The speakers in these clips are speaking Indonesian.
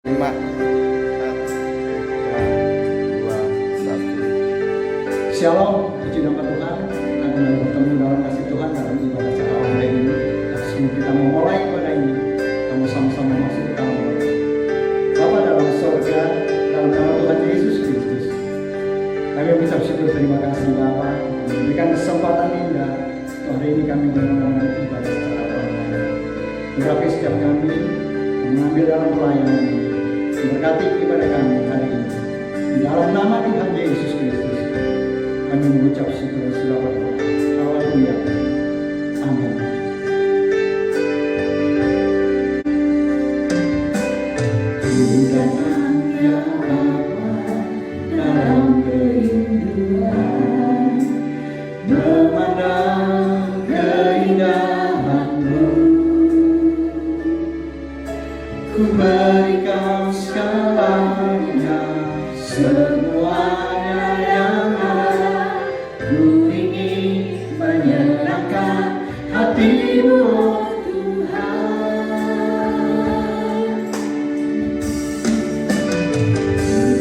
5, 4, 3, 2, 1. Shalom, puji nama Tuhan. Kita kembali bertemu dalam kasih Tuhan dalam ibadah secara online ini. Dan sebelum kita memulai ibadah ini, kita sama-sama masuk ke dalam doa. Bapa dalam surga, dalam nama Tuhan Yesus Kristus, kami bisa bersyukur terima kasih Bapa memberikan kesempatan indah untuk hari ini kami menjalankan ibadah secara online. Berkati setiap kami mengambil dalam pelayanan ini, memberkati ibadah kami hari ini. Di dalam nama Tuhan Yesus Kristus, kami mengucap syukur dan sembah berdoa. Haleluya. Amin. Datang ya Bapa dalam kerinduan, memandang keindahan-Mu. Ku berikan segalanya, semuanya yang ada. Ku ingin menyenangkan hati-Mu, oh Tuhan.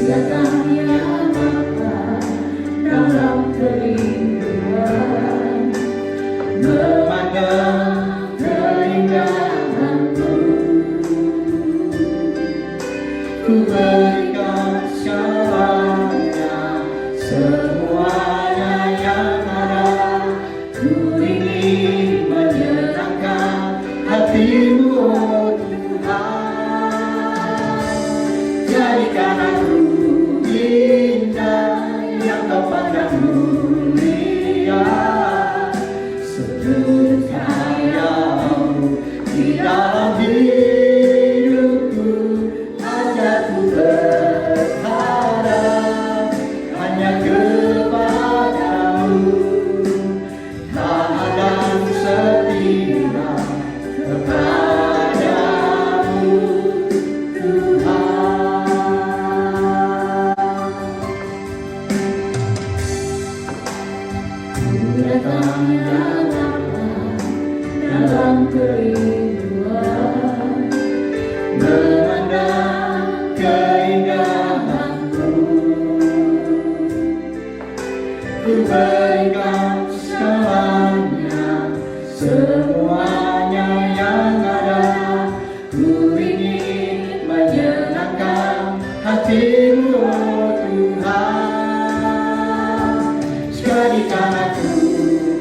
Datang ya Bapa dalam kerinduan, memandang keindahan-Mu. Ku berikan segalanya, semuanya yang ada. Ku ingin menyenangkan hati-Mu, oh Tuhan. Jadikan aku indah yang Kau pandang mulia, sujud kayamu di dalam hidupku. Ajarku berharap hanya kepadamu, taat dan setia kepadamu, Tuhan. Datang ya Bapa dalam kerinduan, memandang keindahan-Mu. Ku berikan segalanya, semuanya yang ada. Ku ingin menyenangkan hati-Mu, oh Tuhan. Jadikan aku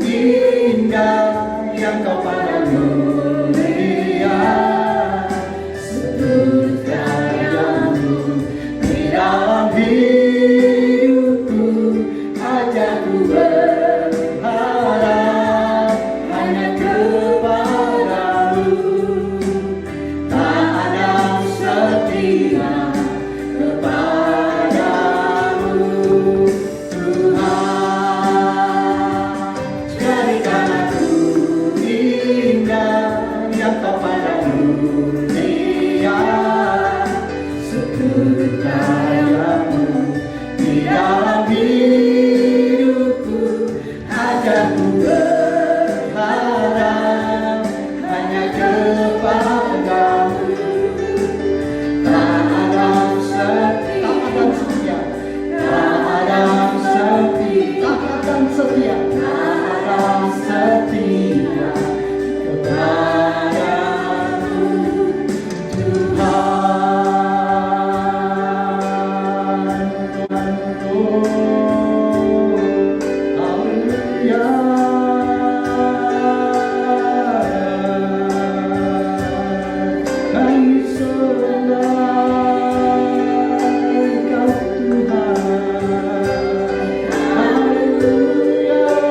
indah yang Kau pandang mulia, sudut karya-Mu di dalam hidupku. Ajarku berharap hanya kepadamu, taat dan setia kepadamu, Tuhan. Jadikan aku indah yang Kau pandang mulia, sudut karya-Mu di dalam hidupku. Ajarku berharap hanya kepadamu, taat dan setia, taat dan setia, taat dan setia, taat dan setia kepadamu, Tuhan. Haleluya. Kami sembah Engkau Tuhan. Haleluya.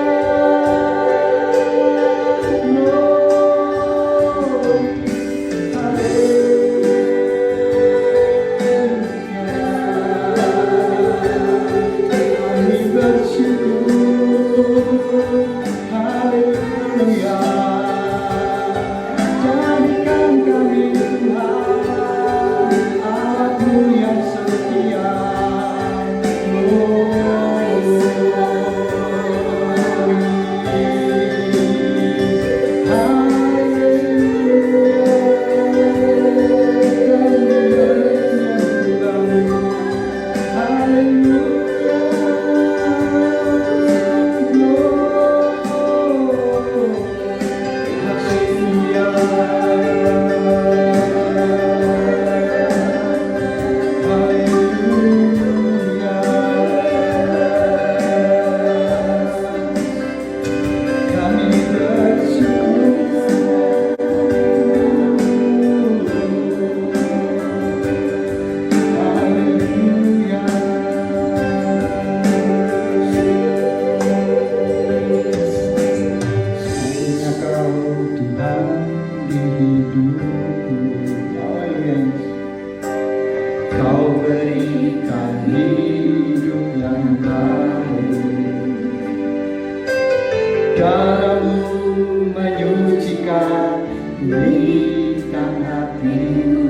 Darahmu menyucikan pulihkan hatiku,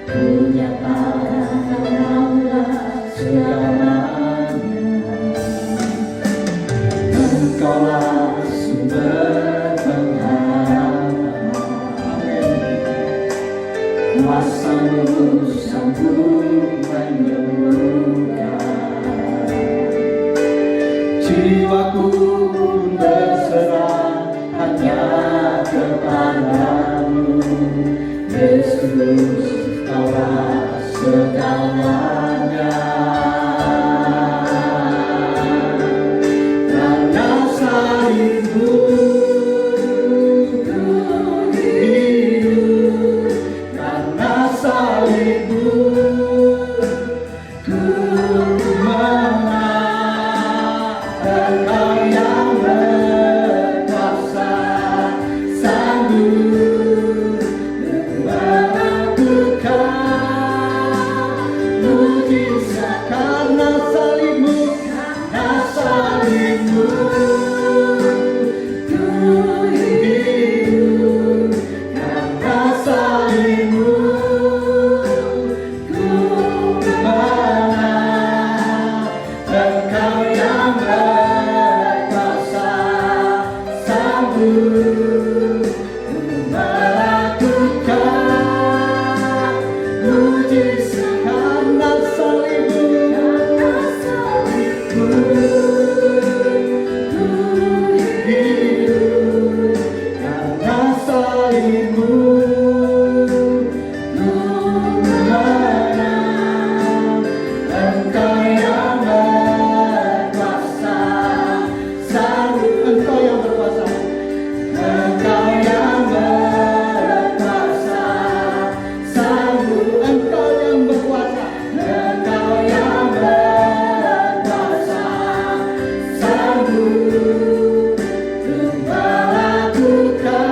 menyatakanlah segalanya. Engkaulah sumber pengharapan. Kuasa-Mu sanggup menyembuhkan. Jiwaku pun berserah hanya kepadamu, Yesus, Kaulah segalanya. Karena salibmu ku hidup, karena salibmu ku menang. Engkau yang berkuasa sanggup melakukan mujizat. Karena salibmu ku hidup, karena salibmu ku menang. Engkau yang berkuasa sanggup melakukan mujizat. Karena salibmu ku hidup, karena salibmu ku menang. Engkau yang berkuasa sanggup. Engkau yang berkuasa. Engkau yang berkuasa sanggup. Engkau yang berkuasa. Engkau yang berkuasa sanggup melakukan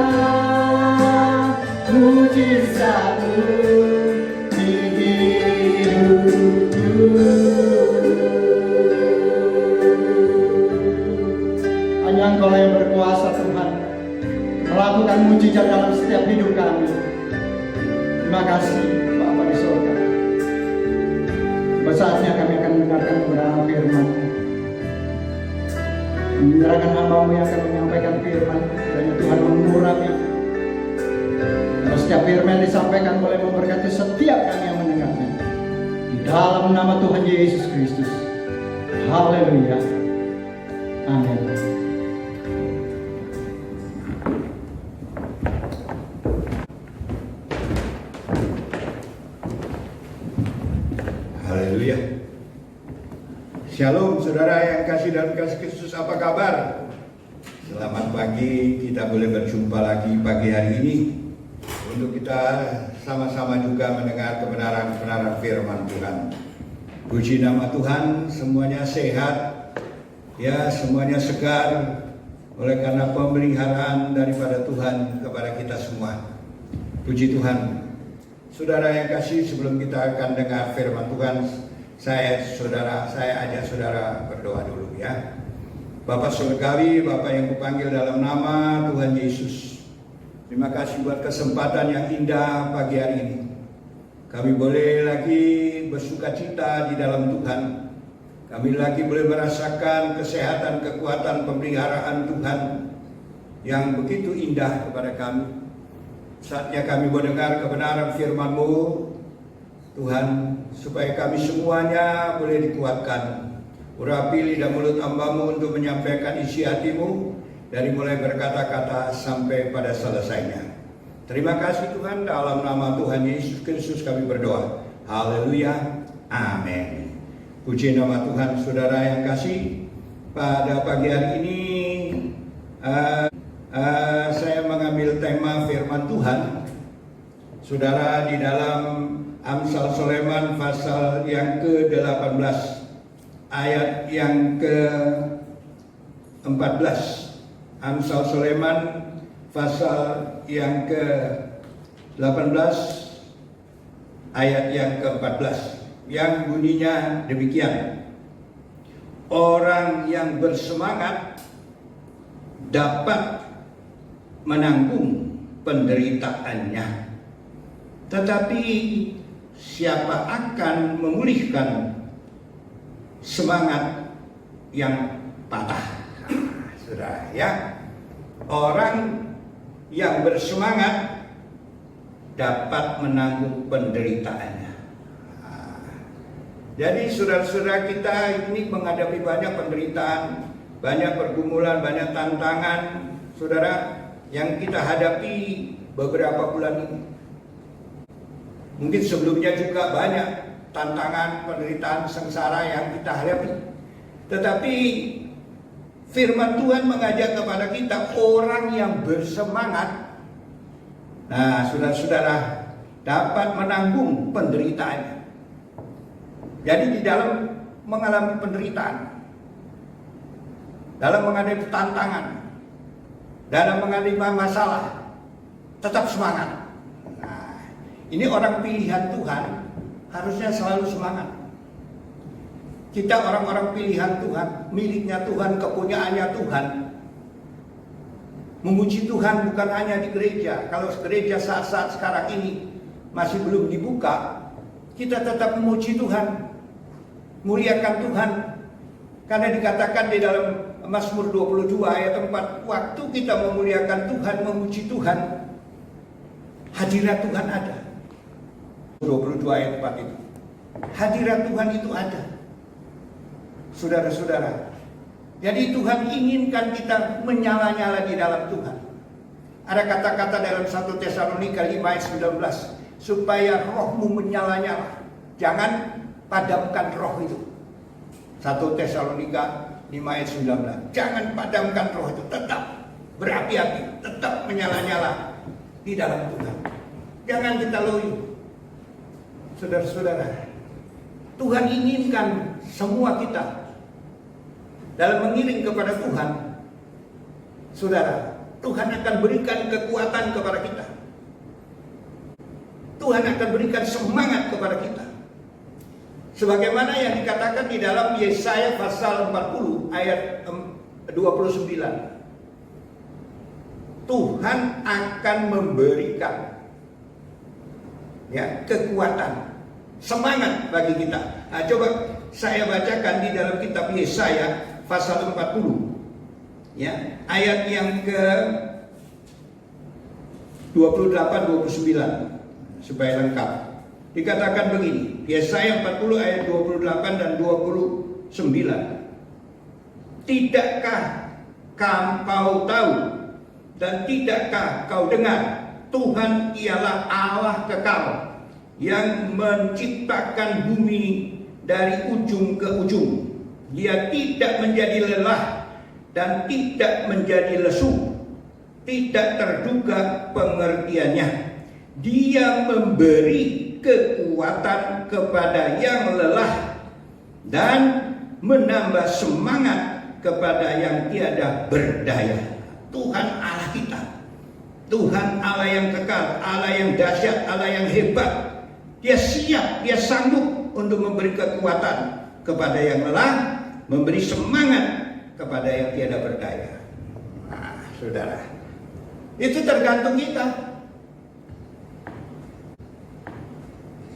mujizat-Mu di hidupku. Hanya Engkau yang berkuasa, Tuhan, melakukan mujizat dalam setiap hidup kami. Terima kasih Bapa di surga. Saatnya kami akan mendengarkan kebenaran firman-Mu. Menyerahkan hamba-Mu yang akan menyampaikan firman, kiranya Tuhan mengurapi. Kalau setiap firman yang disampaikan boleh memberkati setiap kami yang mendengarnya. Di dalam nama Tuhan Yesus Kristus. Haleluya. Amin. Haleluya. Shalom saudara yang kasih dan kasih Kristus, apa kabar? Selamat pagi, kita boleh berjumpa lagi pagi hari ini untuk kita sama-sama juga mendengar kebenaran-kebenaran firman Tuhan. Puji nama Tuhan, semuanya sehat, ya semuanya segar oleh karena pemeliharaan daripada Tuhan kepada kita semua. Puji Tuhan. Saudara yang kasih, sebelum kita akan dengar firman Tuhan, saya ajak saudara berdoa dulu ya. Bapak surgawi, Bapak yang kupanggil dalam nama Tuhan Yesus, terima kasih buat kesempatan yang indah pagi hari ini. Kami boleh lagi bersukacita di dalam Tuhan. Kami lagi boleh merasakan kesehatan, kekuatan, pemeliharaan Tuhan yang begitu indah kepada kami. Saatnya kami mendengar kebenaran firman-Mu, Tuhan, supaya kami semuanya boleh dikuatkan. Urapi lidah mulut hamba-Mu untuk menyampaikan isi hati-Mu, dari mulai berkata-kata sampai pada selesainya. Terima kasih Tuhan, dalam nama Tuhan Yesus Kristus kami berdoa. Haleluya, amin. Puji nama Tuhan. Saudara yang kasih, pada pagi hari ini saya mengambil tema firman Tuhan. Saudara, di dalam Amsal Sulaiman pasal yang ke-18 ayat yang ke-14. Amsal Sulaiman pasal yang ke-18 ayat yang ke-14 yang bunyinya demikian. Orang yang bersemangat dapat menanggung penderitaannya. Tetapi siapa akan memulihkan semangat yang patah? Saudara ya, orang yang bersemangat dapat menanggung penderitaannya. Jadi saudara-saudara kita ini menghadapi banyak penderitaan, banyak pergumulan, banyak tantangan, saudara, yang kita hadapi beberapa bulan ini. Mungkin sebelumnya juga banyak tantangan, penderitaan, sengsara yang kita hadapi. Tetapi firman Tuhan mengajak kepada kita orang yang bersemangat, nah saudara-saudara, dapat menanggung penderitaannya. Jadi di dalam mengalami penderitaan, dalam menghadapi tantangan, dalam menghadapi masalah, tetap semangat. Nah, ini orang pilihan Tuhan harusnya selalu semangat. Kita orang-orang pilihan Tuhan, miliknya Tuhan, kepunyaannya Tuhan. Memuji Tuhan bukan hanya di gereja. Kalau gereja saat-saat sekarang ini masih belum dibuka, kita tetap memuji Tuhan, muliakan Tuhan. Karena dikatakan di dalam Mazmur 22 ayat 4, waktu kita memuliakan Tuhan, memuji Tuhan, hadirat Tuhan ada. 22 ayat 4 itu. Hadirat Tuhan itu ada. Saudara-saudara, jadi Tuhan inginkan kita menyala-nyala di dalam Tuhan. Ada kata-kata dalam 1 Tesalonika 5 ayat 19, supaya rohmu menyala-nyala. Jangan padamkan roh itu. 1 Tesalonika 5 ayat 19. Jangan padamkan roh itu, tetap berapi-api, tetap menyala-nyala di dalam Tuhan. Jangan kita loyo. Saudara-saudara, Tuhan inginkan semua kita dalam mengiring kepada Tuhan. Saudara, Tuhan akan berikan kekuatan kepada kita. Tuhan akan berikan semangat kepada kita. Sebagaimana yang dikatakan di dalam Yesaya pasal 40 ayat 29. Tuhan akan memberikan kekuatan, semangat bagi kita. Nah, coba saya bacakan di dalam kitab Yesaya pasal 40 ayat yang ke 28-29 supaya lengkap. Dikatakan begini, Yesaya 40 ayat 28 dan 29. Tidakkah kau tahu dan tidakkah kau dengar, Tuhan ialah Allah kekal yang menciptakan bumi dari ujung ke ujung. Dia tidak menjadi lelah dan tidak menjadi lesu, tidak terduga pengertiannya. Dia memberi kekuatan kepada yang lelah dan menambah semangat kepada yang tiada berdaya. Tuhan Allah kita, Tuhan Allah yang kekal, Allah yang dahsyat, Allah yang hebat. Dia siap, dia sanggup untuk memberi kekuatan kepada yang lelah, memberi semangat kepada yang tiada berdaya. Nah, saudara, itu tergantung kita.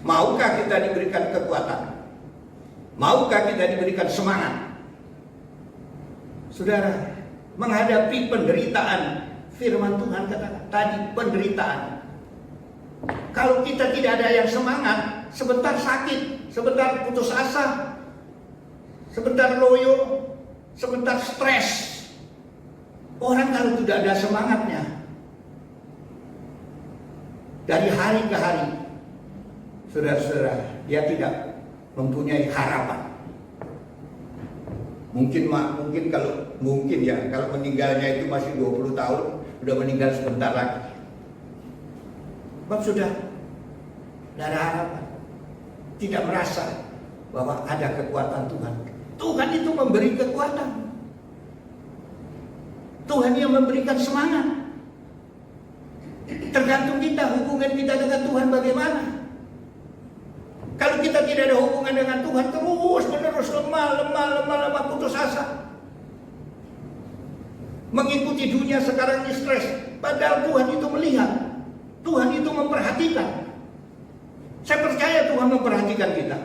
Maukah kita diberikan kekuatan? Maukah kita diberikan semangat? Saudara, menghadapi penderitaan, firman Tuhan katakan tadi, penderitaan. Kalau kita tidak ada yang semangat, sebentar sakit, sebentar putus asa, sebentar loyo, sebentar stres. Orang kalau tidak ada semangatnya, dari hari ke hari, saudara-saudara, dia tidak mempunyai harapan. Mungkin kalau meninggalnya itu masih 20 tahun, udah meninggal sebentar lagi. Sebab sudah tidak ada harapan, tidak merasa bahwa ada kekuatan Tuhan. Tuhan itu memberi kekuatan. Tuhan yang memberikan semangat. Tergantung kita, hubungan kita dengan Tuhan bagaimana. Kalau kita tidak ada hubungan dengan Tuhan, terus menerus lemah, putus asa. mengikuti dunia sekarang ini stres. Padahal Tuhan itu melihat, Tuhan itu memperhatikan. Saya percaya Tuhan memperhatikan kita.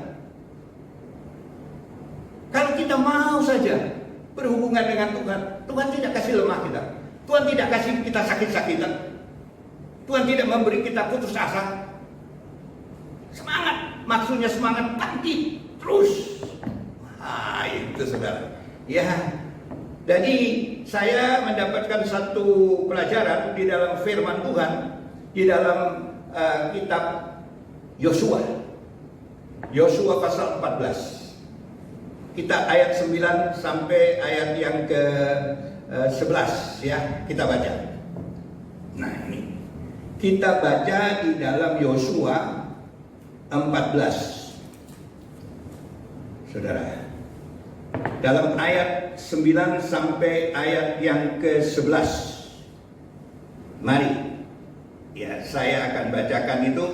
Kalau kita mau saja berhubungan dengan Tuhan, Tuhan tidak kasih lemah kita. Tuhan tidak kasih kita sakit-sakitan. Tuhan tidak memberi kita putus asa. Semangat, maksudnya semangat bangkit terus. Ah, itu saudara. Ya, jadi saya mendapatkan satu pelajaran di dalam firman Tuhan di dalam kitab Yosua. Yosua pasal 14. Kita ayat 9 sampai ayat yang ke 11 ya, kita baca. Nah, ini kita baca di dalam Yosua 14. Saudara, dalam ayat 9 sampai ayat yang ke-11. Mari, ya saya akan bacakan itu.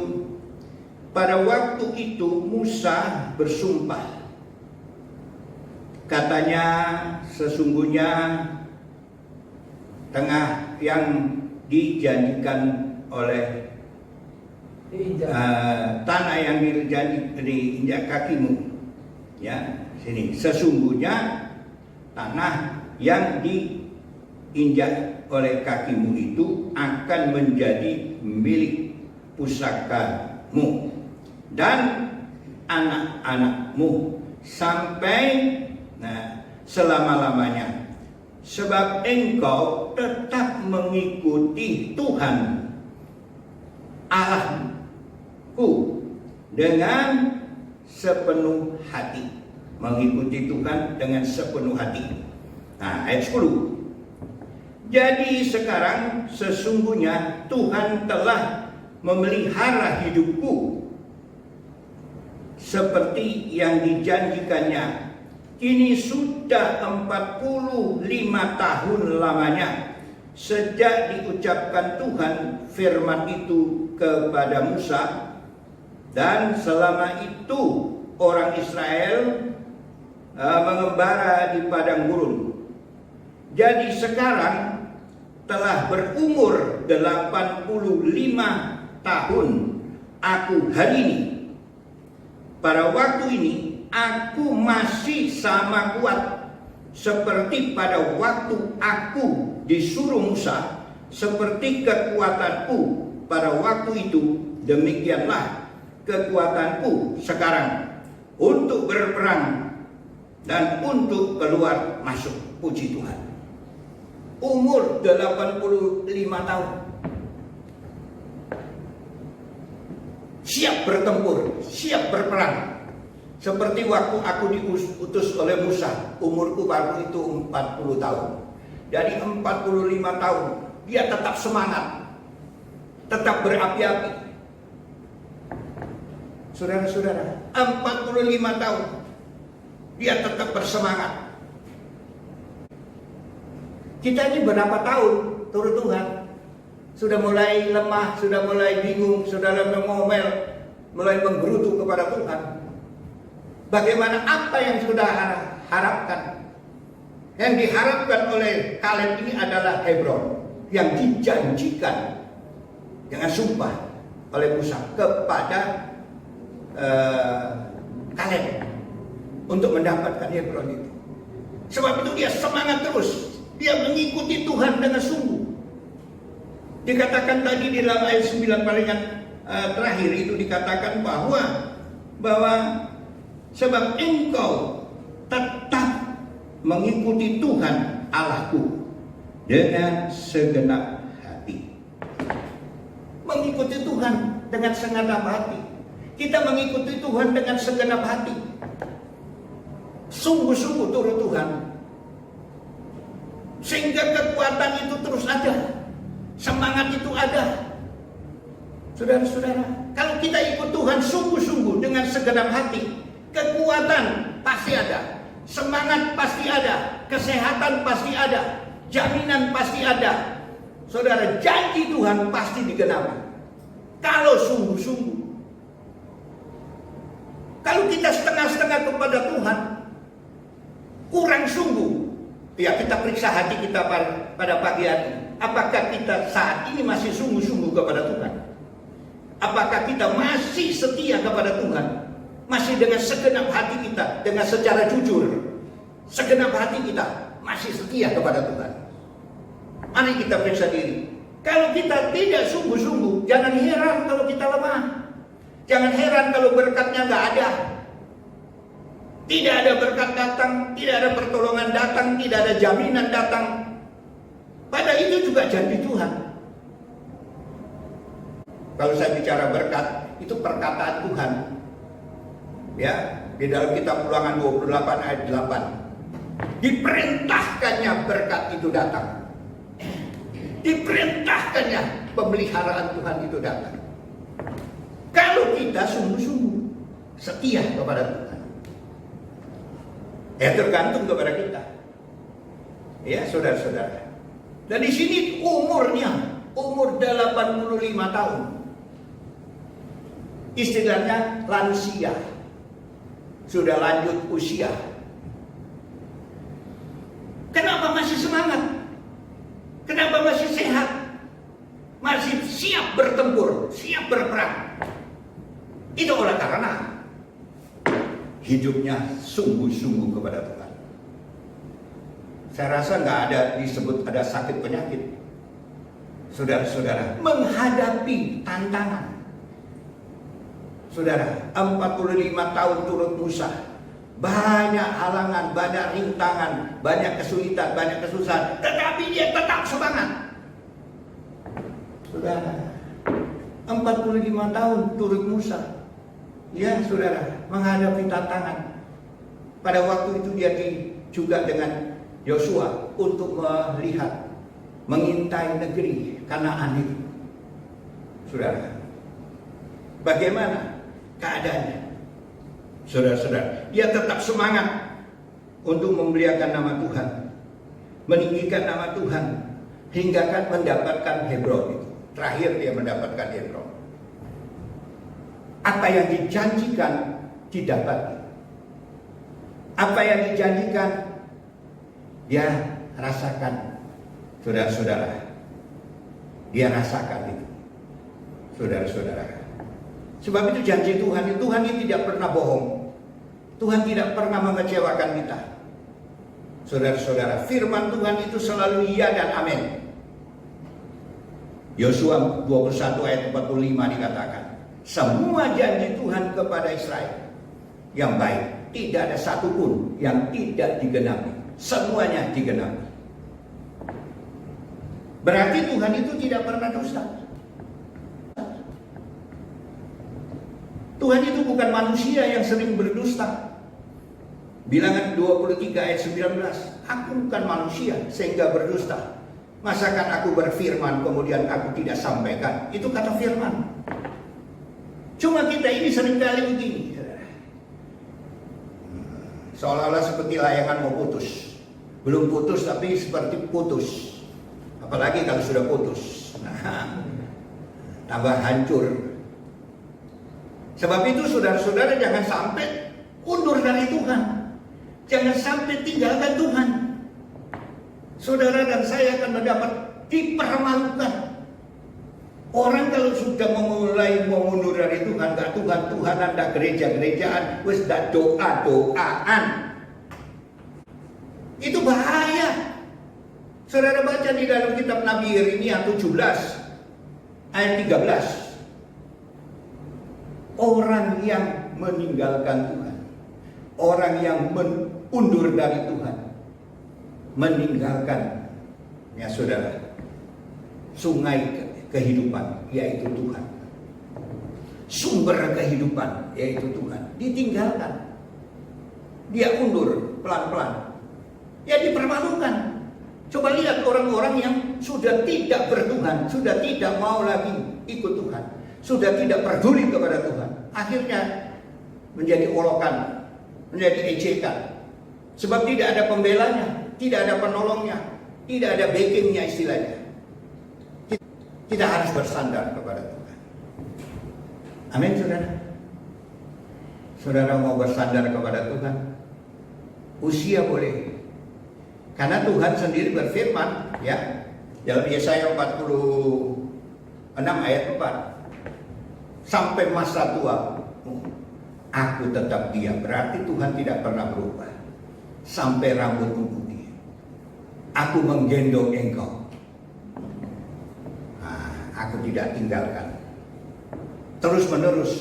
Pada waktu itu Musa bersumpah. Katanya, sesungguhnya tengah yang dijanjikan oleh tanah yang diinjak kakimu. Ya, sini. Sesungguhnya tanah yang diinjak oleh kakimu itu akan menjadi milik pusakamu dan anak-anakmu sampai selama-lamanya, sebab engkau tetap mengikuti Tuhan Allahku dengan sepenuh hati. Mengikuti Tuhan dengan sepenuh hati. Nah, ayat 10. Jadi sekarang sesungguhnya Tuhan telah memelihara hidupku seperti yang dijanjikannya. Kini sudah 45 tahun lamanya sejak diucapkan Tuhan firman itu kepada Musa, dan selama itu orang Israel mengembara di padang gurun. Jadi sekarang telah berumur 85 tahun aku hari ini. Pada waktu ini aku masih sama kuat seperti pada waktu aku disuruh Musa, seperti kekuatanku pada waktu itu, demikianlah kekuatanku sekarang untuk berperang dan untuk keluar masuk. Puji Tuhan. Umur 85 tahun. Siap bertempur, siap berperang. Seperti waktu aku diutus oleh Musa, umurku baru itu 40 tahun. Jadi 45 tahun, dia tetap semangat, tetap berapi-api. Saudara-saudara, 45 tahun, dia tetap bersemangat. Kita ini berapa tahun turut Tuhan? Sudah mulai lemah, sudah mulai bingung, sudah mulai ngomel, mulai menggerutu kepada Tuhan. Bagaimana apa yang sudah harapkan? Yang diharapkan oleh Kaleb ini adalah Hebron, yang dijanjikan dengan sumpah oleh Musa kepada Kaleb untuk mendapatkan Hebron itu. Sebab itu dia semangat terus. Dia mengikuti Tuhan dengan sungguh. Dikatakan tadi di dalam ayat 9 palingan terakhir itu dikatakan bahwa sebab engkau tetap mengikuti Tuhan Allahku dengan segenap hati. Mengikuti Tuhan dengan segenap hati. Kita mengikuti Tuhan dengan segenap hati. Sungguh-sungguh turut Tuhan. Sehingga kekuatan itu terus ada. Semangat itu ada. Saudara-saudara, kalau kita ikut Tuhan sungguh-sungguh dengan segenap hati, kekuatan pasti ada, semangat pasti ada, kesehatan pasti ada, jaminan pasti ada. Saudara, janji Tuhan pasti digenapi. Kalau sungguh-sungguh. Kalau kita setengah-setengah kepada Tuhan, kurang sungguh, Ya, kita periksa hati kita pada pagi hari. Apakah kita saat ini masih sungguh-sungguh kepada Tuhan? Apakah kita masih setia kepada Tuhan? Masih dengan segenap hati kita, dengan secara jujur, segenap hati kita masih setia kepada Tuhan? Mari kita periksa diri. Kalau kita tidak sungguh-sungguh, jangan heran kalau kita lemah. Jangan heran kalau berkatnya nggak ada. Tidak ada berkat datang, tidak ada pertolongan datang, tidak ada jaminan datang. Padahal itu juga janji Tuhan. Kalau saya bicara berkat, itu perkataan Tuhan. Ya, di dalam kitab Ulangan 28 ayat 8. Diperintahkannya berkat itu datang. Diperintahkannya pemeliharaan Tuhan itu datang. Kalau kita sungguh-sungguh setia kepada Tuhan. Ya, tergantung kepada kita. Ya, saudara-saudara. Dan di sini umur 85 tahun. Istilahnya lansia. Sudah lanjut usia. Kenapa masih semangat? Kenapa masih sehat? Masih siap bertempur, siap berperang? Itu oleh karena hidupnya sungguh-sungguh kepada Tuhan. Saya rasa nggak ada disebut ada sakit penyakit. Saudara-saudara, menghadapi tantangan. Saudara, 45 tahun turut Musa. Banyak halangan, banyak rintangan, banyak kesulitan, banyak kesusahan. Tetapi dia tetap semangat. Saudara, 45 tahun turut Musa. Ya, saudara, menghadapi tantangan. Pada waktu itu dia juga dengan Yosua untuk melihat, mengintai negeri Kanaan itu. Saudara, bagaimana keadaannya? Saudara-saudara, dia tetap semangat untuk memuliakan nama Tuhan, meninggikan nama Tuhan, hingga kan mendapatkan Hebron itu. Terakhir dia mendapatkan Hebron. Apa yang dijanjikan didapat. Apa yang dijanjikan dia rasakan. Saudara-saudara, dia rasakan itu. Saudara-saudara, sebab itu janji Tuhan ini tidak pernah bohong. Tuhan tidak pernah mengecewakan kita. Saudara-saudara, firman Tuhan itu selalu iya dan amin. Yosua 21 ayat 45 dikatakan, semua janji Tuhan kepada Israel yang baik, tidak ada satupun yang tidak digenapi. Semuanya digenapi. Berarti Tuhan itu tidak pernah dusta. Tuhan itu bukan manusia yang sering berdusta. Bilangan 23 ayat 19, aku bukan manusia sehingga berdusta. Masakan aku berfirman kemudian aku tidak sampaikan. Itu kata firman. Cuma kita ini seringkali begini, seolah-olah seperti layangan mau putus. Belum putus tapi seperti putus. Apalagi kalau sudah putus, nah, tambah hancur. Sebab itu saudara-saudara jangan sampai undur dari Tuhan. Jangan sampai tinggalkan Tuhan. Saudara dan saya akan mendapat dipermalukan. Orang kalau sudah memulai mundur dari Tuhan, gak Tuhan-Tuhanan, gak gereja-gerejaan, wis gak doa-doaan. Itu bahaya. Saudara baca di dalam kitab Nabi Yeremia 17 ayat 13. Orang yang meninggalkan Tuhan, orang yang mundur dari Tuhan, meninggalkan, ya saudara, sungai kehidupan, yaitu Tuhan. Sumber kehidupan, yaitu Tuhan, ditinggalkan. Dia undur pelan-pelan. Ya dipermalukan. Coba lihat orang-orang yang sudah tidak bertuhan, sudah tidak mau lagi ikut Tuhan, sudah tidak peduli kepada Tuhan. Akhirnya menjadi olokan, menjadi ejekan. Sebab tidak ada pembelanya, tidak ada penolongnya, tidak ada backingnya istilahnya. Kita harus bersandar kepada Tuhan. Amin, saudara. Saudara mau bersandar kepada Tuhan, usia boleh, Karena Tuhan sendiri berfirman, ya, dalam Yesaya 46 ayat 4, sampai masa tua aku tetap diam. Berarti Tuhan tidak pernah berubah. Sampai rambutmu putih, aku menggendong engkau. Aku tidak tinggalkan. Terus menerus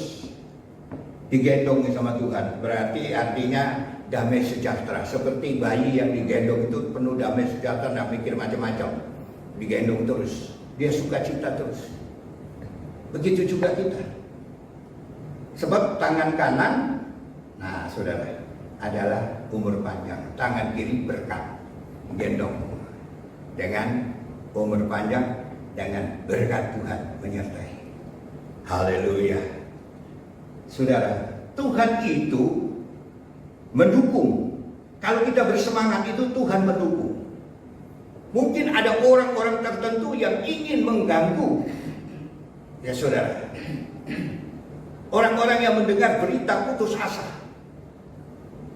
digendong sama Tuhan. Berarti artinya damai sejahtera. Seperti bayi yang digendong itu penuh damai sejahtera, tidak mikir macam-macam. Digendong terus, dia sukacita terus. Begitu juga kita. Sebab tangan kanan, nah saudara, adalah umur panjang. Tangan kiri berkat, gendong. Dengan umur panjang, dengan berkat Tuhan menyertai. Haleluya. Saudara, Tuhan itu mendukung. Kalau kita bersemangat itu Tuhan mendukung. Mungkin ada orang-orang tertentu yang ingin mengganggu. Ya saudara, orang-orang yang mendengar berita putus asa.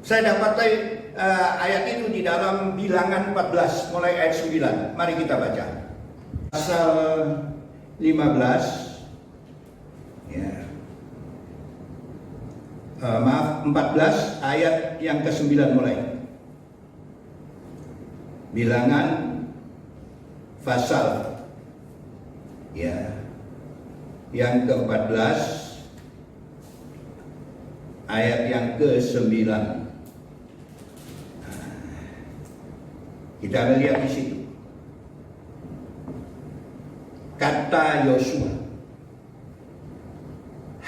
Saya dapati ayat itu di dalam Bilangan 14 mulai ayat 9. Mari kita baca. Pasal 15 ya. 14 ayat yang ke-9 mulai. Bilangan pasal ya yang ke-14 ayat yang ke-9. Kita akan lihat di situ. Kata Yosua,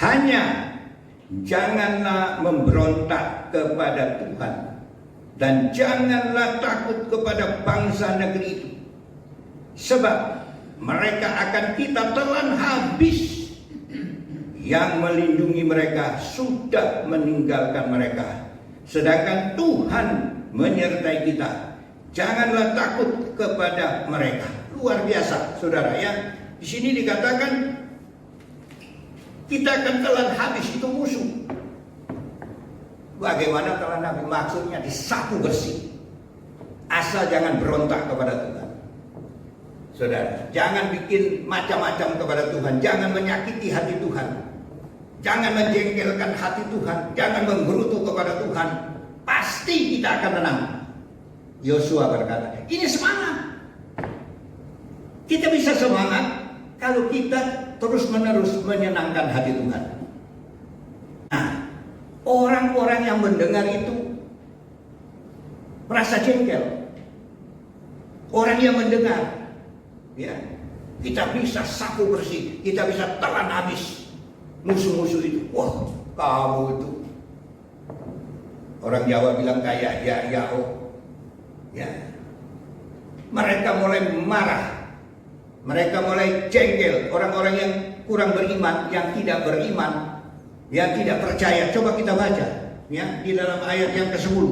hanya janganlah memberontak kepada Tuhan dan janganlah takut kepada bangsa negeri itu, sebab mereka akan kita telan habis. Yang melindungi mereka sudah meninggalkan mereka, sedangkan Tuhan menyertai kita. Janganlah takut kepada mereka. Luar biasa, saudara ya. Di sini dikatakan kita akan telan habis itu musuh. Bagaimana telan habis? Maksudnya disapu bersih. Asal jangan berontak kepada Tuhan. Saudara, jangan bikin macam-macam kepada Tuhan. Jangan menyakiti hati Tuhan. Jangan menjengkelkan hati Tuhan. Jangan menggerutu kepada Tuhan. Pasti kita akan menang. Yosua berkata, ini semangat. Kita bisa semangat kalau kita terus-menerus menyenangkan hati Tuhan. Nah, orang-orang yang mendengar itu merasa jengkel. Orang yang mendengar, ya, kita bisa sapu bersih, kita bisa telan habis musuh-musuh itu. Wah, kamu itu. Orang Jawa bilang kayak ya oh. Ya. Mereka mulai marah. Mereka mulai jengkel. Orang-orang yang kurang beriman, yang tidak beriman, yang tidak percaya. Coba kita baca ya di dalam ayat yang ke-10.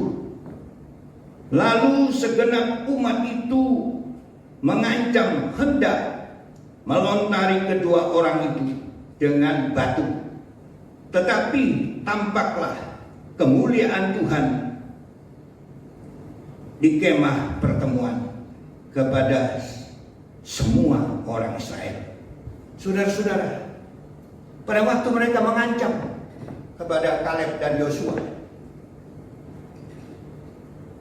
Lalu segenap umat itu mengancam hendak melontari kedua orang itu dengan batu. Tetapi tampaklah kemuliaan Tuhan di kemah pertemuan kepada semua orang Israel. Saudara-saudara, pada waktu mereka mengancam kepada Kaleb dan Yosua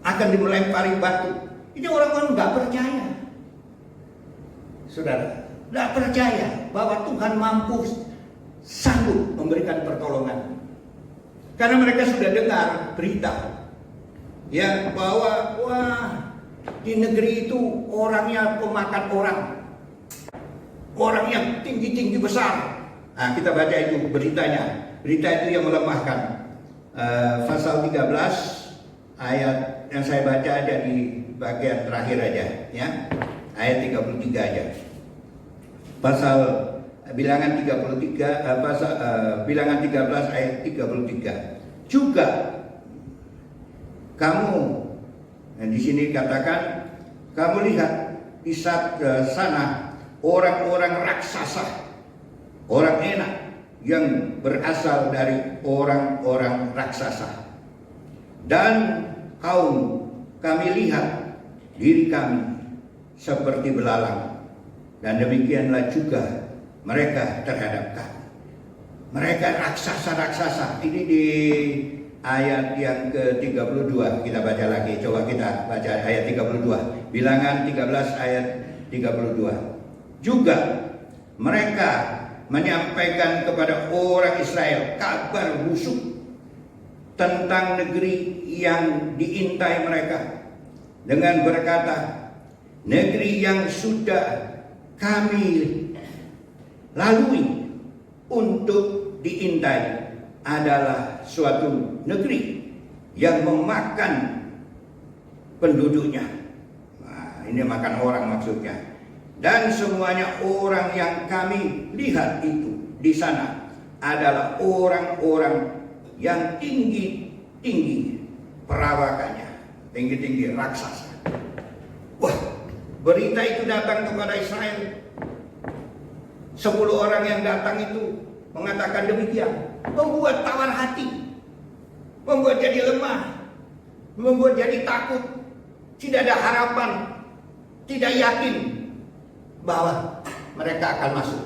akan dilempari batu, ini orang-orang nggak percaya. Saudara, nggak percaya bahwa Tuhan mampu sanggup memberikan pertolongan. Karena mereka sudah dengar berita ya bahwa di negeri itu orangnya pemakan orang yang tinggi-tinggi besar. Nah, kita baca itu beritanya. Berita itu yang melemahkan. Pasal 13 ayat yang saya baca aja di bagian terakhir aja ya. Ayat 33 aja. Pasal Bilangan 33 Bilangan 13 ayat 33. Juga kamu, nah di sini katakan, kamu lihat di sana orang-orang raksasa, orang enak yang berasal dari orang-orang raksasa. Dan kami lihat diri kami seperti belalang, dan demikianlah juga mereka terhadap kami. Mereka raksasa-raksasa. Ini di ayat yang ke-32. Kita baca lagi. Coba kita baca ayat 32. Bilangan 13 ayat 32. Juga mereka menyampaikan kepada orang Israel kabar busuk tentang negeri yang diintai mereka dengan berkata, negeri yang sudah kami lalui untuk diintai adalah suatu negeri yang memakan penduduknya. Nah, ini makan orang maksudnya. Dan semuanya orang yang kami lihat itu di sana adalah orang-orang yang tinggi-tinggi perawakannya, tinggi-tinggi raksasa. Wah, berita itu datang kepada Israel. 10 orang yang datang itu mengatakan demikian, membuat tawar hati, membuat jadi lemah, membuat jadi takut, tidak ada harapan, tidak yakin bahwa mereka akan masuk.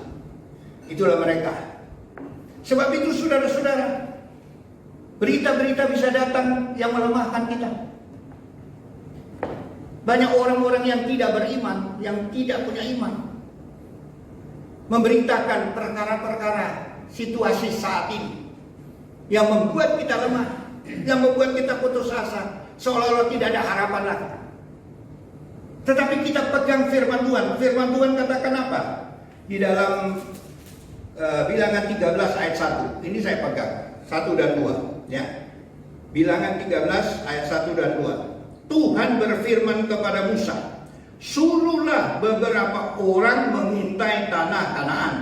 Itulah mereka. Sebab itu saudara-saudara, berita-berita bisa datang yang melemahkan kita. Banyak orang-orang yang tidak beriman, yang tidak punya iman, memberitakan perkara-perkara situasi saat ini yang membuat kita lemah, yang membuat kita putus asa, seolah-olah tidak ada harapan lagi. Tetapi kita pegang firman Tuhan. Firman Tuhan katakan apa? Di dalam Bilangan 13 ayat 1. Ini saya pegang 1 dan 2 ya. Bilangan 13 ayat 1 dan 2. Tuhan berfirman kepada Musa, suruhlah beberapa orang mengintai tanah Kanaan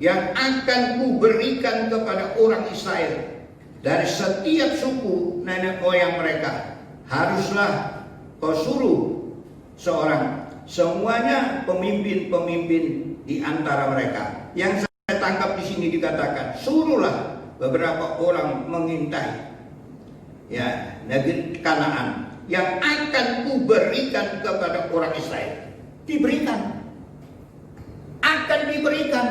yang akan kuberikan kepada orang Israel dari setiap suku nenek moyang mereka. Haruslah kau suruh seorang, semuanya pemimpin-pemimpin di antara mereka. Yang saya tangkap di sini dikatakan, suruhlah beberapa orang mengintai ya negeri Kanaan yang akan kuberikan kepada orang Israel. Diberikan, akan diberikan.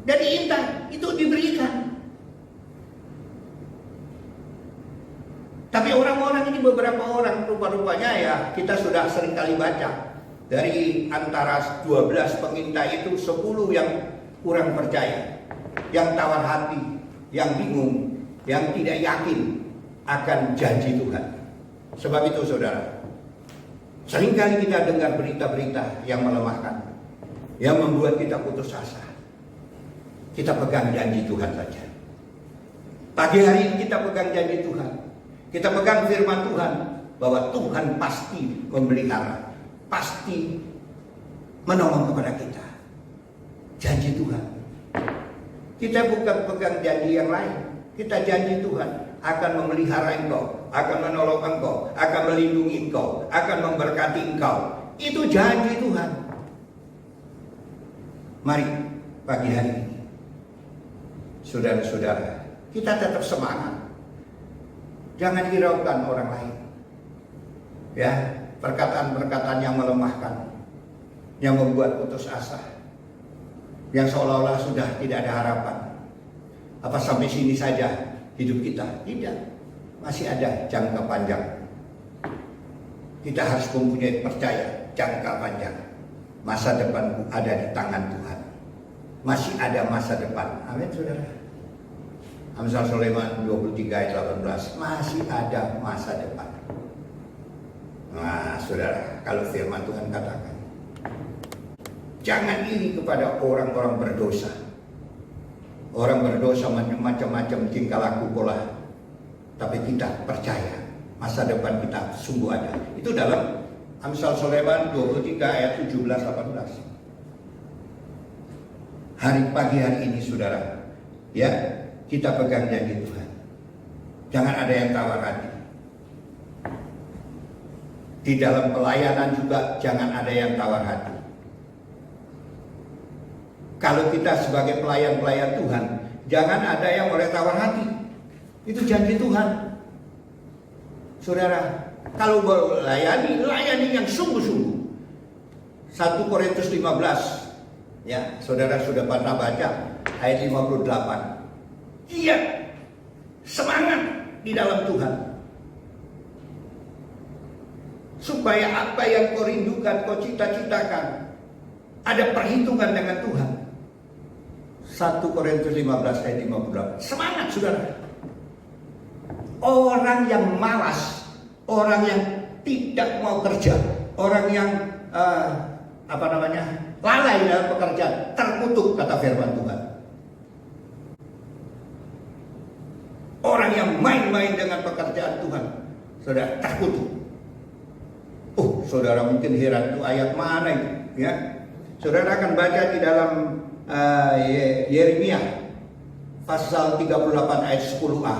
Dari intai itu diberikan. Tapi orang-orang ini, beberapa orang rupa-rupanya ya kita sudah sering kali baca. Dari antara 12 pengintai itu 10 yang kurang percaya, yang tawar hati, yang bingung, yang tidak yakin akan janji Tuhan. Sebab itu saudara, seringkali kita dengar berita-berita yang melemahkan, yang membuat kita putus asa. Kita pegang janji Tuhan saja. Pagi hari ini kita pegang janji Tuhan. Kita pegang firman Tuhan bahwa Tuhan pasti memelihara, pasti menolong kepada kita. Janji Tuhan. Kita bukan pegang janji yang lain. Kita janji Tuhan akan memelihara engkau, akan menolong engkau, akan melindungi engkau, akan memberkati engkau. Itu janji Tuhan. Mari pagi hari ini, saudara-saudara, kita tetap semangat. Jangan hiraukan orang lain. Ya, perkataan-perkataan yang melemahkan, yang membuat putus asa, yang seolah-olah sudah tidak ada harapan. Apa sampai sini saja hidup kita? Tidak. Masih ada jangka panjang. Kita harus mempunyai percaya jangka panjang. Masa depan ada di tangan Tuhan. Masih ada masa depan. Amin saudara. Amsal Sulaiman 23 ayat 18. Masih ada masa depan. Nah saudara, kalau firman Tuhan katakan, jangan iri kepada orang-orang berdosa. Orang berdosa macam-macam tingkah laku pola. Tapi kita percaya masa depan kita sungguh ada. Itu dalam Amsal Sulaiman 23 ayat 17-18. Pagi hari ini saudara, ya, kita pegang janji Tuhan. Jangan ada yang tawar hati. Di dalam pelayanan juga jangan ada yang tawar hati. Kalau kita sebagai pelayan-pelayan Tuhan, jangan ada yang oleh tawar hati. Itu janji Tuhan. Saudara, Kalau melayani, layani yang sungguh-sungguh. 1 Korintus 15, ya, saudara sudah pernah baca ayat 58. Iya, semangat di dalam Tuhan. Supaya apa yang kau rindukan, kau cita-citakan, ada perhitungan dengan Tuhan. 1 Korintus 15 ayat 58. Semangat, saudara. Orang yang malas, orang yang tidak mau kerja, orang yang lalai dalam pekerjaan, terkutuk, kata firman Tuhan. Orang yang main-main dengan pekerjaan Tuhan, saudara, terkutuk. Oh, saudara mungkin heran, itu ayat mana itu? Ya, saudara akan baca di dalam Yeremia pasal 38 ayat 10a.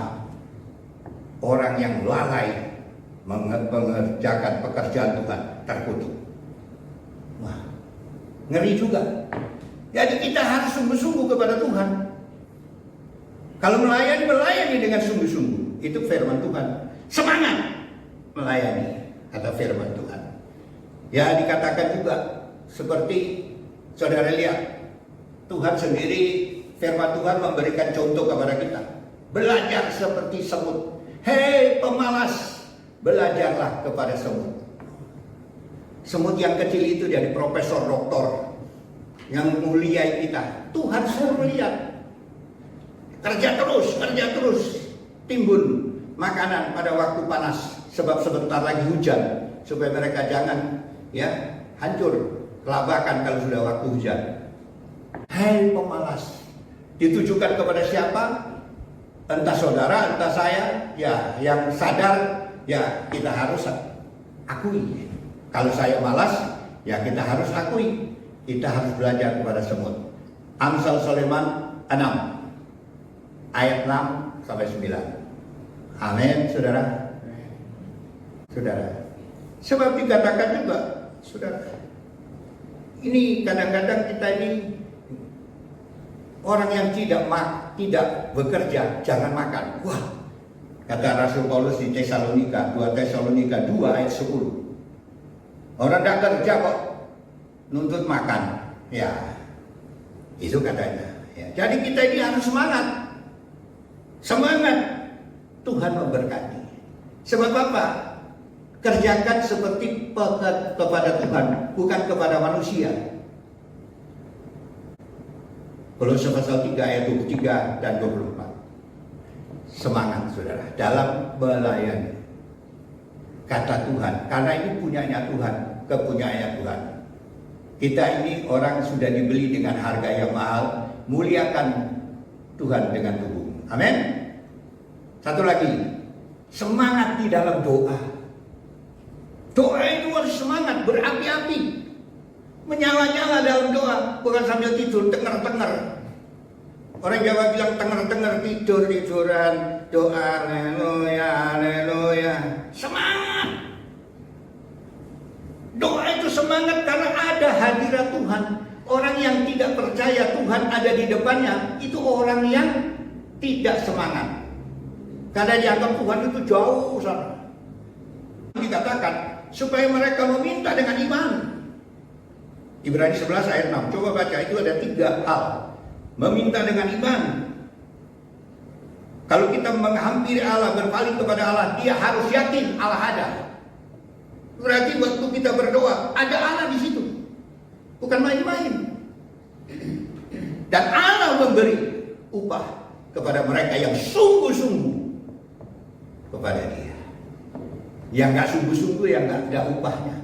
Orang yang lalai mengerjakan pekerjaan Tuhan terkutuk. Wah, ngeri juga. Jadi kita harus sungguh-sungguh kepada Tuhan. Kalau melayani dengan sungguh-sungguh. Itu firman Tuhan. Semangat melayani, kata firman Tuhan. Ya, dikatakan juga seperti saudara lihat, Tuhan sendiri, firman Tuhan memberikan contoh kepada kita. Belajar seperti semut. Hei pemalas, belajarlah kepada semut. Semut yang kecil itu jadi profesor, doktor yang muliai kita. Tuhan suruh lihat, kerja terus, timbun makanan pada waktu panas, sebab sebentar lagi hujan, supaya mereka jangan hancur kelabakan kalau sudah waktu hujan. Hei pemalas, ditujukan kepada siapa? Entah saudara, entah saya, ya yang sadar, ya kita harus akui. Kalau saya malas, ya kita harus akui. Kita harus belajar kepada semut. Amsal Sulaiman 6 ayat 6 sampai 9. Amin, saudara. Saudara. Sebab dikatakan juga, saudara, ini kadang-kadang kita ini orang yang tidak bekerja, jangan makan. Wah, kata Rasul Paulus di Tesalonika, 2 Tesalonika 2 ayat 10. Orang tidak kerja kok nuntut makan. Ya, itu katanya. Ya. Jadi kita ini harus semangat. Semangat. Tuhan memberkati. Sebab apa? Kerjakan seperti kepada Tuhan, bukan kepada manusia. Kolose pasal 3 ayat 23 dan 24. Semangat saudara dalam melayani. Kata Tuhan, karena ini punyanya Tuhan, kepunyaannya Tuhan. Kita ini orang sudah dibeli dengan harga yang mahal. Muliakan Tuhan dengan tubuh. Amin. Satu lagi, semangat di dalam doa. Doa itu harus semangat, berapi-api, menyala-nyala dalam doa, bukan sambil tidur tenger-tenger. Orang Jawa bilang tenger-tenger, tidur-tiduran, doa, haleluya, haleluya. Semangat. Doa itu semangat karena ada hadirat Tuhan. Orang yang tidak percaya Tuhan ada di depannya, itu orang yang tidak semangat. Karena dianggap Tuhan itu jauh sana. Dikatakan supaya mereka meminta dengan iman. Ibrani 11 ayat 6. Coba baca, itu ada 3 hal. Meminta dengan iman. Kalau kita menghampiri Allah, berpaling kepada Allah, dia harus yakin Allah ada. Berarti waktu kita berdoa, ada Allah di situ. Bukan main-main. Dan Allah memberi upah kepada mereka yang sungguh-sungguh kepada dia. Yang gak sungguh-sungguh, yang gak ada upahnya,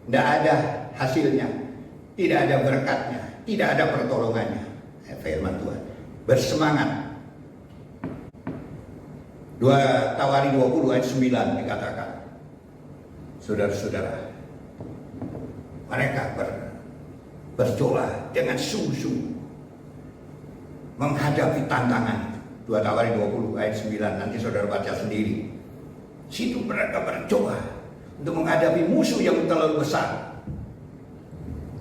tidak ada hasilnya, tidak ada berkatnya, tidak ada pertolongannya. Firman Tuhan. Bersemangat. 2 Tawari 20 ayat 9 dikatakan, saudara-saudara, mereka berdoa dengan sungguh-sungguh menghadapi tantangan. 2 Tawari 20 ayat 9, nanti saudara baca sendiri. Situ mereka berdoa untuk menghadapi musuh yang terlalu besar.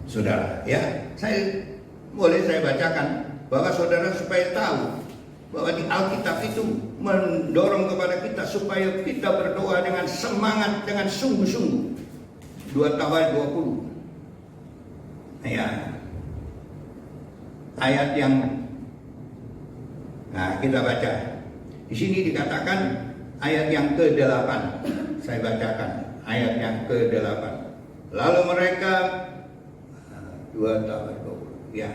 Saudara, ya, saya bacakan bahwa saudara supaya tahu bahwa di Alkitab itu mendorong kepada kita supaya kita berdoa dengan semangat, dengan sungguh-sungguh. 2 Tawarik 20. Ya. Ayat yang kita baca. Di sini dikatakan ayat yang ke-8. Saya bacakan ayat yang ke-8. Lalu mereka 2 Tawarik 20. Ya.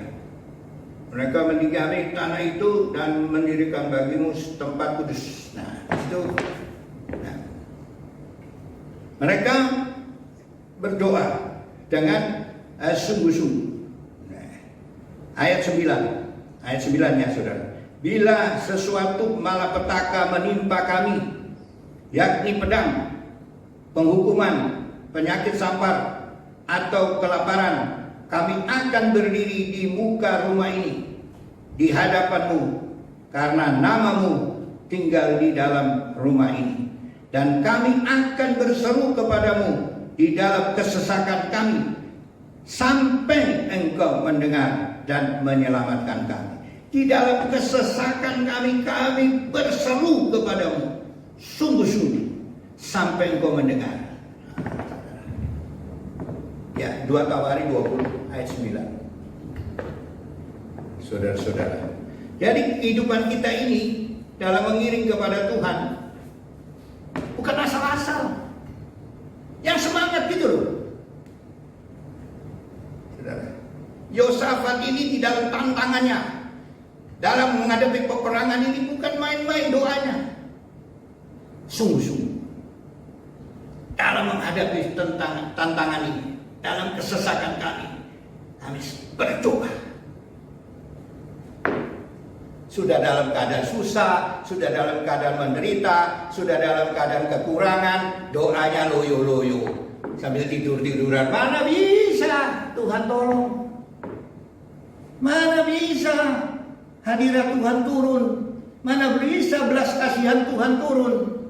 Mereka meninggali tanah itu dan mendirikan bagimu tempat kudus. Mereka berdoa dengan sungguh-sungguh. Ayat 9-nya saudara. Bila sesuatu malapetaka menimpa kami, yakni pedang, penghukuman, penyakit sampar, atau kelaparan, kami akan berdiri di muka rumah ini, di hadapanmu, karena namamu tinggal di dalam rumah ini. Dan kami akan berseru kepadamu di dalam kesesakan kami, sampai engkau mendengar dan menyelamatkan kami. Di dalam kesesakan kami berseru kepadamu sungguh-sungguh sampai engkau mendengar. Ya, 2 Tawarik 20 ayat 9. Saudara-saudara, jadi kehidupan kita ini dalam mengiring kepada Tuhan bukan asal-asal. Yang semangat gitu loh. Saudara, Yosafat ini di dalam tantangannya, dalam menghadapi peperangan ini bukan main-main doanya. Sungguh-sungguh. Dalam menghadapi tantangan ini, dalam kesesakan kami berdoa. Sudah dalam keadaan susah, sudah dalam keadaan menderita, sudah dalam keadaan kekurangan, doanya loyo-loyo. Sambil tidur-tiduran, mana bisa Tuhan tolong. Mana bisa hadirat Tuhan turun. Mana bisa belas kasihan Tuhan turun.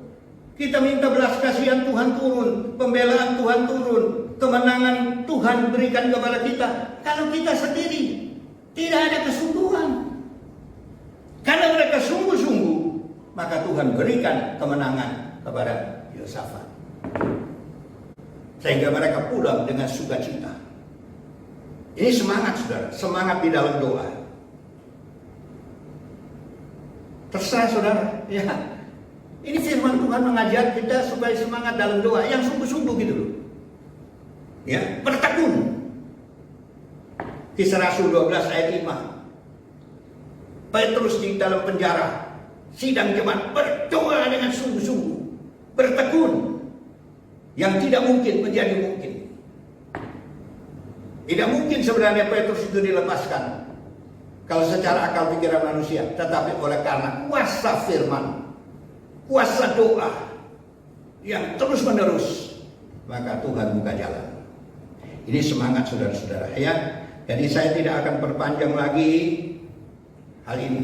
Kita minta belas kasihan Tuhan turun, pembelaan Tuhan turun, kemenangan Tuhan berikan kepada kita. Kalau kita sendiri tidak ada kesungguhan. Karena mereka sungguh-sungguh, maka Tuhan berikan kemenangan kepada Yosafat. Sehingga mereka pulang dengan sukacita. Ini semangat saudara, semangat di dalam doa. Terserah saudara, ya. Ini firman Tuhan mengajar kita supaya semangat dalam doa yang sungguh-sungguh gitu loh. Ya, bertekun. Kisah Rasul 12 ayat 5. Petrus di dalam penjara, sidang jemaat, berdoa dengan sungguh-sungguh, bertekun. Yang tidak mungkin menjadi mungkin. Tidak mungkin sebenarnya Petrus itu dilepaskan kalau secara akal pikiran manusia, tetapi oleh karena kuasa firman, kuasa doa yang terus menerus, maka Tuhan buka jalan. Ini semangat saudara-saudara ya. Jadi saya tidak akan perpanjang lagi hal ini.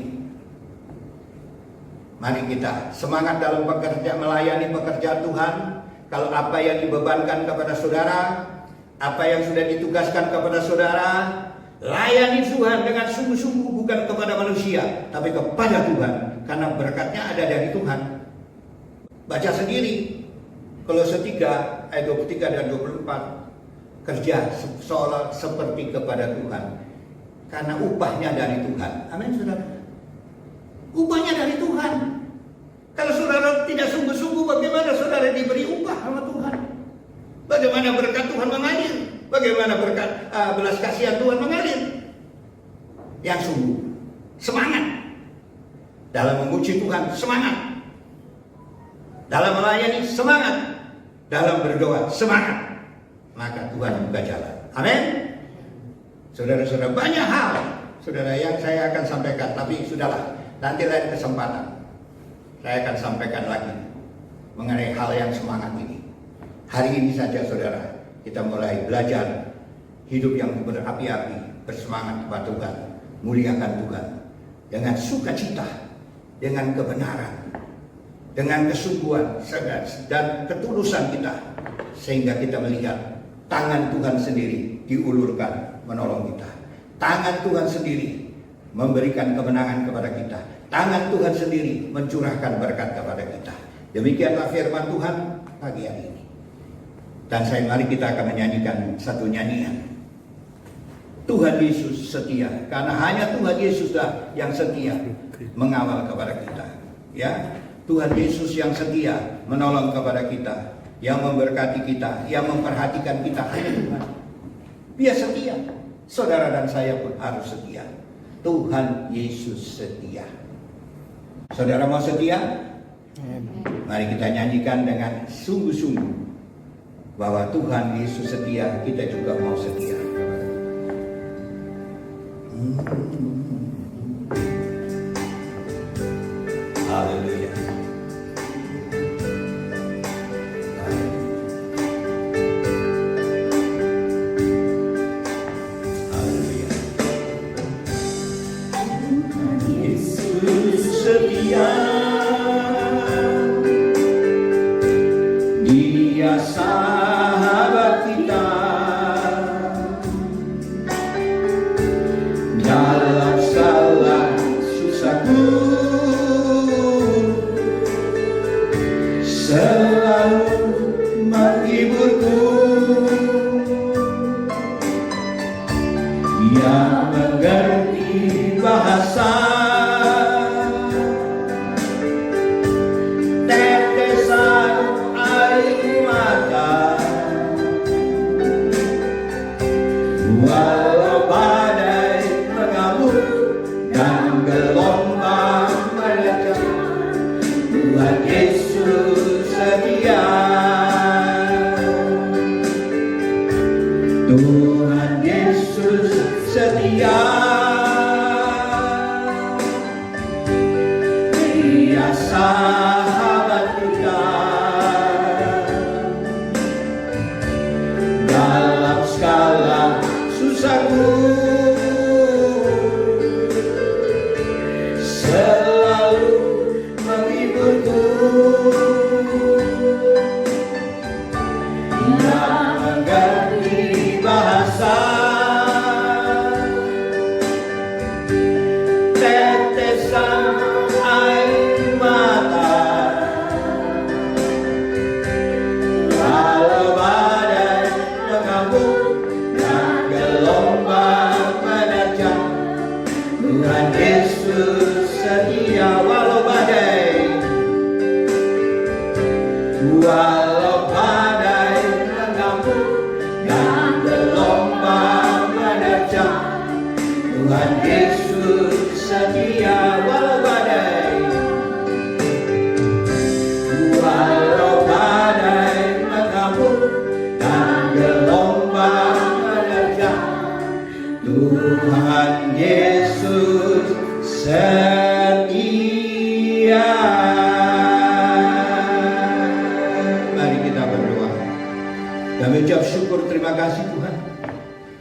Mari kita semangat dalam melayani pekerjaan Tuhan. Kalau apa yang dibebankan kepada saudara, apa yang sudah ditugaskan kepada saudara, layani Tuhan dengan sungguh-sungguh, bukan kepada manusia, tapi kepada Tuhan. Karena berkatnya ada dari Tuhan. Baca sendiri Kolose 3 ayat 23 dan 24. Kerja seolah seperti kepada Tuhan, karena upahnya dari Tuhan. Amin saudara. Upahnya dari Tuhan. Kalau saudara tidak sungguh-sungguh, bagaimana saudara diberi upah sama Tuhan? Bagaimana berkat Tuhan mengalir? Bagaimana berkat belas kasihan Tuhan mengalir? Yang sungguh, semangat dalam memuji Tuhan, semangat dalam melayani, semangat dalam berdoa, semangat, maka Tuhan buka jalan. Amin. Saudara-saudara, banyak hal saudara yang saya akan sampaikan, tapi sudahlah, nanti lain kesempatan saya akan sampaikan lagi mengenai hal yang semangat ini. Hari ini saja saudara, kita mulai belajar hidup yang berapi-api, bersemangat kepada Tuhan, muliakan Tuhan dengan sukacita, dengan kebenaran, dengan kesungguhan dan ketulusan kita, sehingga kita melihat tangan Tuhan sendiri diulurkan menolong kita. Tangan Tuhan sendiri memberikan kemenangan kepada kita. tangan Tuhan sendiri mencurahkan berkat kepada kita. Demikianlah firman Tuhan pagi hari ini. Dan mari kita akan menyanyikan satu nyanyian. Tuhan Yesus setia, karena hanya Tuhan Yesuslah yang setia mengawal kepada kita. Ya, Tuhan Yesus yang setia menolong kepada kita, yang memberkati kita, yang memperhatikan kita, hanya Tuhan. Dia setia. Saudara dan saya pun harus setia. Tuhan Yesus setia. Saudara mau setia? Mari kita nyanyikan dengan sungguh-sungguh bahwa Tuhan Yesus setia, kita juga mau setia. Haleluya. Haleluya. Yesus setia, Dia sahabat kita. Dalam segala susahku selalu menghiburku, yang mengerti bahasa tetesan air mata, walau badai mengamuk dan gelombang menerjang, Tuhan Yesus setia. Tuhan Yesus setia. Dia sahabat kita. Dalam skala susahku selalu menghiburku, yang mengerti bahasa tetesan air mata, walau badai mengamuk dan gelombang menerjang, Tuhan Yesus setia. Walau badai mengamuk dan gelombang menerjang, Tuhan Yesus setia. Walau badai mengamuk dan gelombang menerjang, Tuhan Yesus setia. Mari kita berdoa dan mengucap syukur terima kasih Tuhan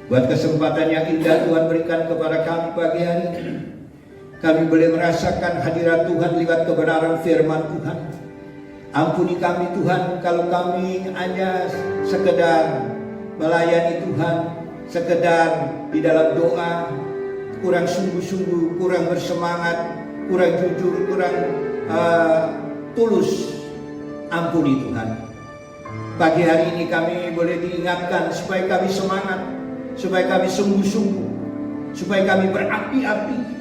buat kesempatan yang indah Tuhan berikan kepada kami pagi hari ini. Kami boleh merasakan hadirat Tuhan lewat kebenaran firman Tuhan. Ampuni kami Tuhan kalau kami hanya sekedar melayani Tuhan, sekedar di dalam doa kurang sungguh-sungguh, kurang bersemangat, kurang jujur, kurang tulus. Ampuni Tuhan. Pagi hari ini kami boleh diingatkan supaya kami semangat, supaya kami sungguh-sungguh, supaya kami berapi-api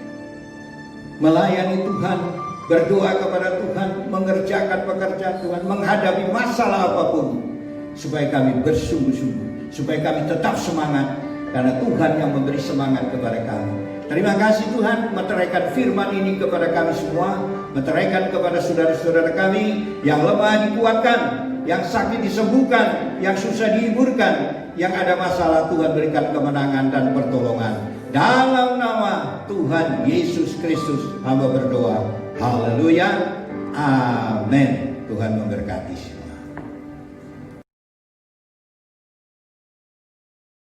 melayani Tuhan, berdoa kepada Tuhan, mengerjakan pekerjaan Tuhan, menghadapi masalah apapun, supaya kami bersungguh-sungguh, supaya kami tetap semangat, karena Tuhan yang memberi semangat kepada kami. Terima kasih Tuhan, meteraikan firman ini kepada kami semua, meteraikan kepada saudara-saudara kami yang lemah dikuatkan, yang sakit disembuhkan, yang susah dihiburkan, yang ada masalah Tuhan berikan kemenangan dan pertolongan. Dalam nama Tuhan Yesus Kristus hamba berdoa. Haleluya. Amin. Tuhan memberkati.